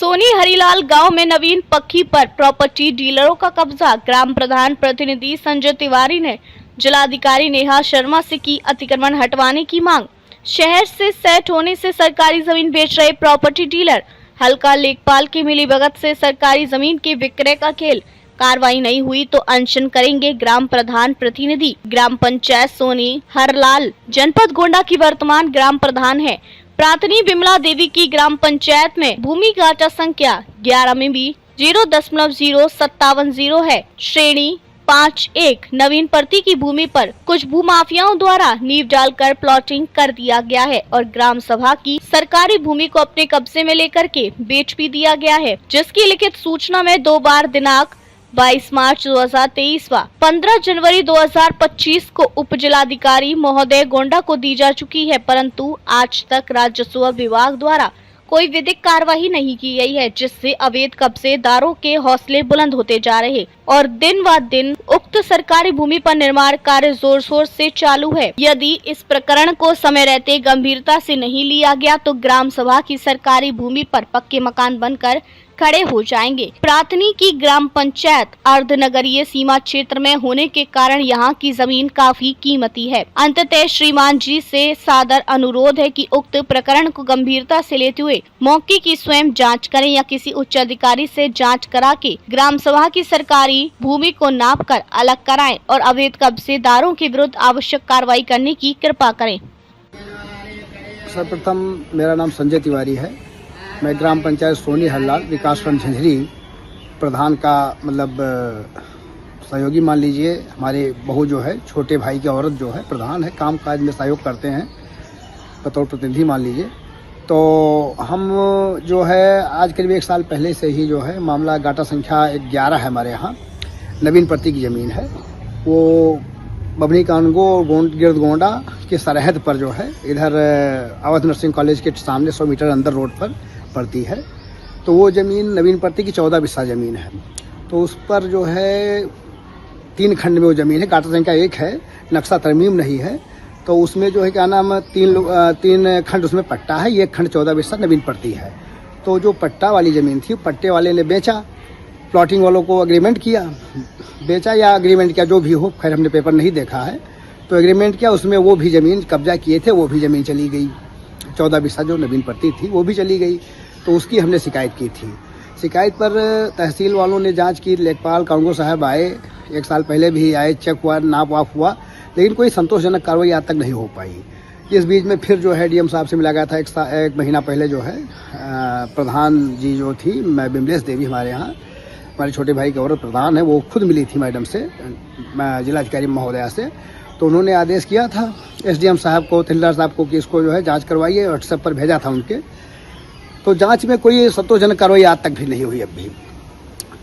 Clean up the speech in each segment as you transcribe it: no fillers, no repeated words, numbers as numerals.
सोनी हरिलाल गांव में नवीन पक्की पर प्रॉपर्टी डीलरों का कब्जा। ग्राम प्रधान प्रतिनिधि संजय तिवारी ने जिलाधिकारी नेहा शर्मा से की अतिक्रमण हटवाने की मांग। शहर से सेट होने से सरकारी जमीन बेच रहे प्रॉपर्टी डीलर। हल्का लेखपाल की मिलीभगत से सरकारी जमीन के विक्रय का खेल। कार्रवाई नहीं हुई तो अनशन करेंगे ग्राम प्रधान प्रतिनिधि। ग्राम पंचायत सोनी हरलाल जनपद गोंडा की वर्तमान ग्राम प्रधान है। प्रार्थनी विमला देवी की ग्राम पंचायत में भूमि गाटा संख्या 11 में भी 0.057 है। श्रेणी 5-1 नवीन प्रति की भूमि पर कुछ भूमाफियाओं द्वारा नींव डालकर प्लॉटिंग कर दिया गया है और ग्राम सभा की सरकारी भूमि को अपने कब्जे में लेकर के बेच भी दिया गया है, जिसकी लिखित सूचना में 2 बार दिनांक 22 मार्च 2023 व 15 जनवरी 2025 को उप जिलाधिकारी महोदय गोंडा को दी जा चुकी है, परंतु आज तक राजस्व विभाग द्वारा कोई विधिक कार्यवाही नहीं की गई है, जिससे अवैध कब्जेदारों के हौसले बुलंद होते जा रहे और दिन व दिन उक्त सरकारी भूमि पर निर्माण कार्य जोर शोर से चालू है। यदि इस प्रकरण को समय रहते गंभीरता से नहीं लिया गया तो ग्राम सभा की सरकारी भूमि पर पक्के मकान बनकर खड़े हो जाएंगे। प्रार्थनी की ग्राम पंचायत अर्धनगरीय सीमा क्षेत्र में होने के कारण यहाँ की जमीन काफी कीमती है। अंततः श्रीमान जी से सादर अनुरोध है कि उक्त प्रकरण को गंभीरता से लेते हुए मौके की स्वयं जांच करें या किसी उच्च अधिकारी से जांच करा के ग्राम सभा की सरकारी भूमि को नाप कर अलग कराएं और अवैध कब्जेदारों के विरुद्ध आवश्यक कार्रवाई करने की कृपा करें। सर्वप्रथम मेरा नाम संजय तिवारी है। मैं ग्राम पंचायत सोनी हरलाल विकासखंड झंझरी प्रधान का सहयोगी मान लीजिए। हमारे बहू जो है, छोटे भाई की औरत जो है प्रधान है, काम काज में सहयोग करते हैं बतौर प्रतिनिधि मान लीजिए। तो हम जो है आज करीब 1 साल पहले से ही जो है मामला गाटा संख्या 11 है हमारे यहाँ नवीन प्रति की ज़मीन है। वो बबनी कानगो गिरद गोंडा के सरहद पर जो है इधर अवध नर्सिंग कॉलेज के सामने 100 मीटर अंदर रोड पर पड़ती है। तो वो ज़मीन नवीन प्रति की 14 बिस्सा ज़मीन है। तो उस पर जो है 3 खंड में वो ज़मीन है। गाटा संख्या 1 है, नक्शा तरमीम नहीं है। तो उसमें जो है क्या नाम 3 खंड उसमें पट्टा है, 1 खंड 14 बिस्सा नवीन प्रति है। तो जो पट्टा वाली ज़मीन थी पट्टे वाले ने बेचा, प्लॉटिंग वालों को एग्रीमेंट किया, बेचा या एग्रीमेंट किया जो भी हो, खैर हमने पेपर नहीं देखा है। तो एग्रीमेंट किया, उसमें वो भी ज़मीन कब्जा किए थे, वो भी ज़मीन चली गई। 14 बिस्सा जो नवीन प्रति थी वो भी चली गई। तो उसकी हमने शिकायत की थी। शिकायत पर तहसील वालों ने जांच की, लेखपाल कांगो साहब आए, 1 साल पहले भी आए, चेक हुआ, नाप वाप हुआ, लेकिन कोई संतोषजनक कार्रवाई आज तक नहीं हो पाई। इस बीच में फिर जो है डीएम साहब से मिला गया था 1 महीना पहले जो है प्रधान जी जो थी विमलेश देवी हमारे यहाँ, हमारे छोटे भाई की औरत प्रधान है, वो खुद मिली थी मैडम से, जिलाधिकारी महोदया से। तो उन्होंने आदेश किया था एसडीएम साहब को, तहसीलदार साहब को कि इसको जो है जांच करवाइए। व्हाट्सएप पर भेजा था उनके। तो जांच में कोई संतोषजनक कार्रवाई आज तक भी नहीं हुई। अब भी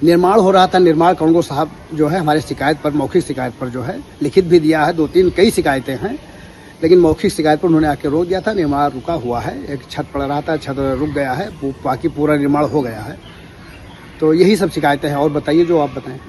निर्माण हो रहा था। निर्माण कांगो साहब जो है हमारे शिकायत पर, मौखिक शिकायत पर जो है लिखित भी दिया है, 2-3 कई शिकायतें हैं, लेकिन मौखिक शिकायत पर उन्होंने आके रोक दिया था। निर्माण रुका हुआ है, एक छत पड़ रहा था, छत रुक गया है, बाकी पूरा निर्माण हो गया है। तो यही सब शिकायतें हैं। और बताइए जो आप बताएं।